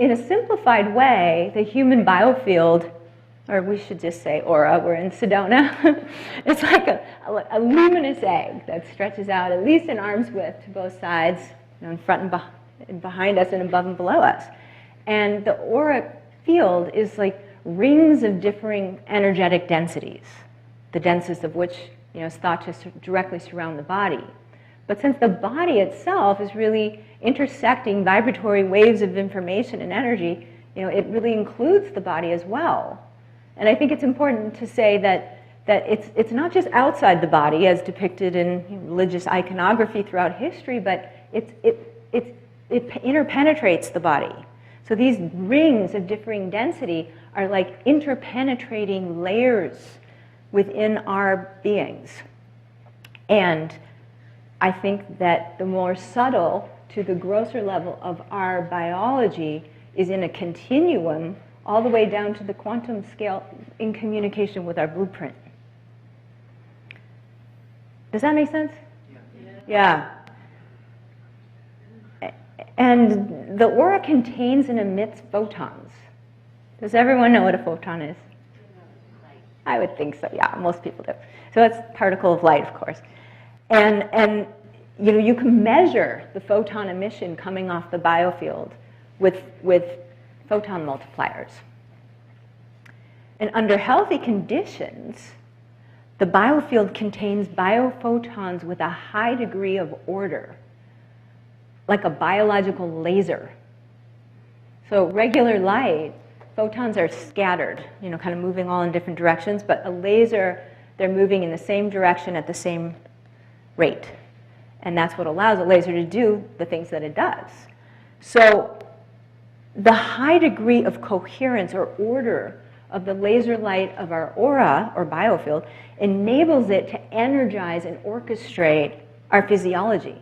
in a simplified way, the human biofield, or we should just say aura, we're in Sedona, it's like a luminous egg that stretches out at least an arm's width to both sides, in front and behind us and above and below us. And the auric field is like rings of differing energetic densities, the densest of which is thought to directly surround the body. But since the body itself is really intersecting vibratory waves of information and energy, it really includes the body as well. And I think it's important to say that it's not just outside the body as depicted in religious iconography throughout history, but it interpenetrates the body. So these rings of differing density are like interpenetrating layers within our beings. And I think that the more subtle to the grosser level of our biology is in a continuum all the way down to the quantum scale in communication with our blueprint. Does that make sense? Yeah. And the aura contains and emits photons. Does everyone know what a photon is? I would think so, yeah, most people do. So it's a particle of light, of course. And you can measure the photon emission coming off the biofield with photon multipliers. And under healthy conditions, the biofield contains biophotons with a high degree of order, like a biological laser. So regular light, photons are scattered, kind of moving all in different directions, but a laser, they're moving in the same direction at the same rate. And that's what allows a laser to do the things that it does. So the high degree of coherence or order of the laser light of our aura or biofield enables it to energize and orchestrate our physiology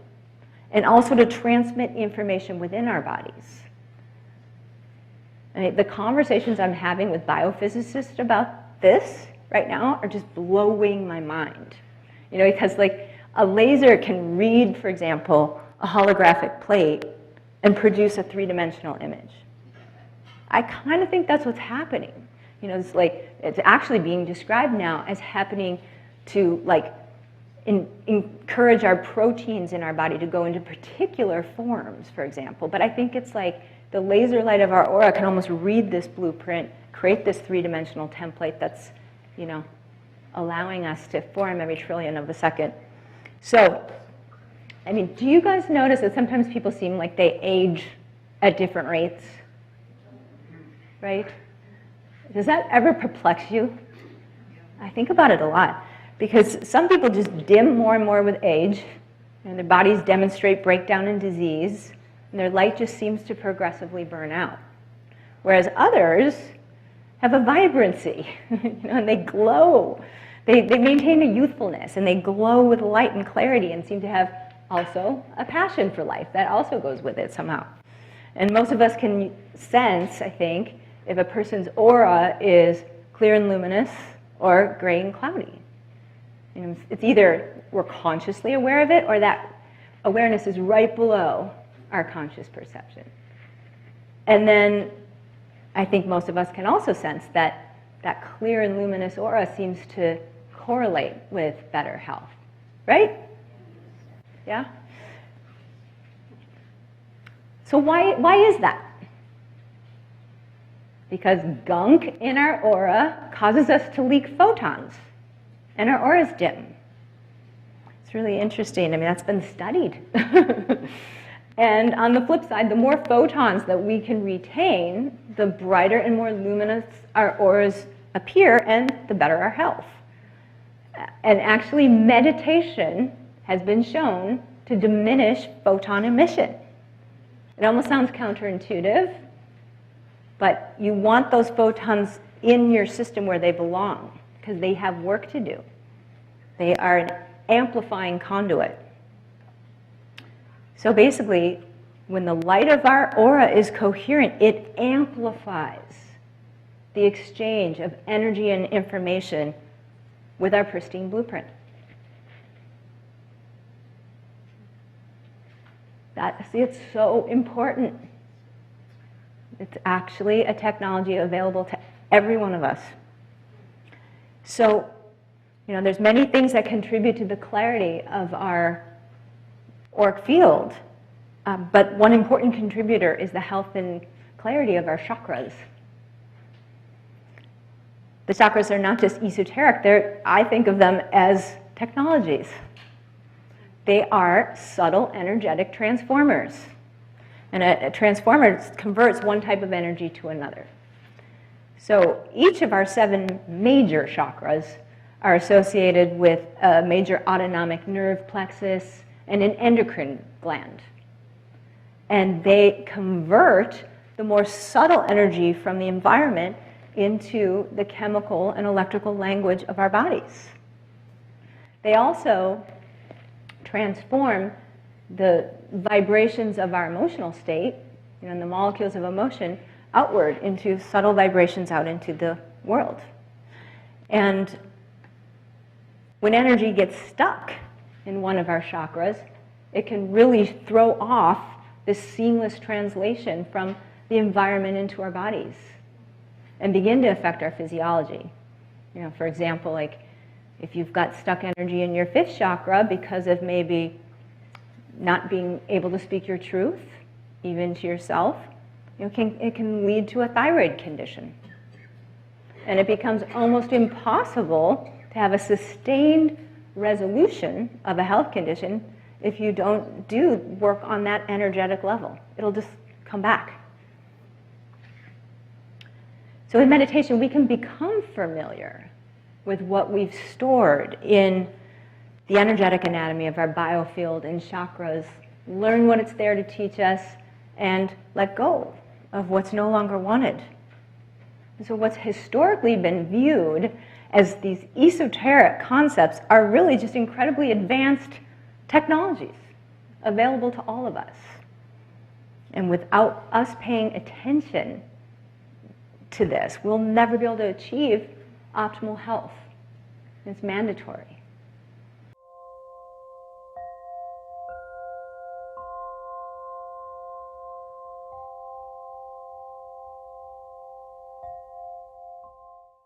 and also to transmit information within our bodies. The conversations I'm having with biophysicists about this right now are just blowing my mind. Because like a laser can read, for example, a holographic plate and produce a three-dimensional image. I kind of think that's what's happening. It's actually being described now as happening to encourage our proteins in our body to go into particular forms, for example. But I think it's like the laser light of our aura can almost read this blueprint, create this three-dimensional template that's, allowing us to form every trillionth of a second. So, do you guys notice that sometimes people seem like they age at different rates? Right? Does that ever perplex you? I think about it a lot. Because some people just dim more and more with age, and their bodies demonstrate breakdown and disease, and their light just seems to progressively burn out. Whereas others have a vibrancy, and they glow. They maintain a youthfulness, and they glow with light and clarity and seem to have also a passion for life. That also goes with it somehow. And most of us can sense, I think, if a person's aura is clear and luminous or gray and cloudy. It's either we're consciously aware of it or that awareness is right below our conscious perception. And then I think most of us can also sense that that clear and luminous aura seems to correlate with better health, right? Yeah? So why is that? Because gunk in our aura causes us to leak photons, and our aura is dim. It's really interesting. That's been studied. And on the flip side, the more photons that we can retain, the brighter and more luminous our auras appear, and the better our health. And actually, meditation has been shown to diminish photon emission. It almost sounds counterintuitive, but you want those photons in your system where they belong, because they have work to do. They are an amplifying conduit. So basically, when the light of our aura is coherent, it amplifies the exchange of energy and information with our pristine blueprint. See, it's so important. It's actually a technology available to every one of us. So, there's many things that contribute to the clarity of our auric field, but one important contributor is the health and clarity of our chakras. The chakras are not just esoteric, I think of them as technologies. They are subtle energetic transformers. And a transformer converts one type of energy to another. So each of our 7 major chakras are associated with a major autonomic nerve plexus and an endocrine gland. And they convert the more subtle energy from the environment into the chemical and electrical language of our bodies. They also transform the vibrations of our emotional state, and the molecules of emotion, outward into subtle vibrations out into the world. And when energy gets stuck in one of our chakras, it can really throw off this seamless translation from the environment into our bodies and begin to affect our physiology. For example, like if you've got stuck energy in your 5th chakra because of maybe not being able to speak your truth, even to yourself, it can lead to a thyroid condition. And it becomes almost impossible to have a sustained resolution of a health condition if you don't do work on that energetic level. It'll just come back. So in meditation, we can become familiar with what we've stored in the energetic anatomy of our biofield and chakras, learn what it's there to teach us, and let go of what's no longer wanted. And so what's historically been viewed as these esoteric concepts are really just incredibly advanced technologies available to all of us. And without us paying attention to this, we'll never be able to achieve optimal health. It's mandatory.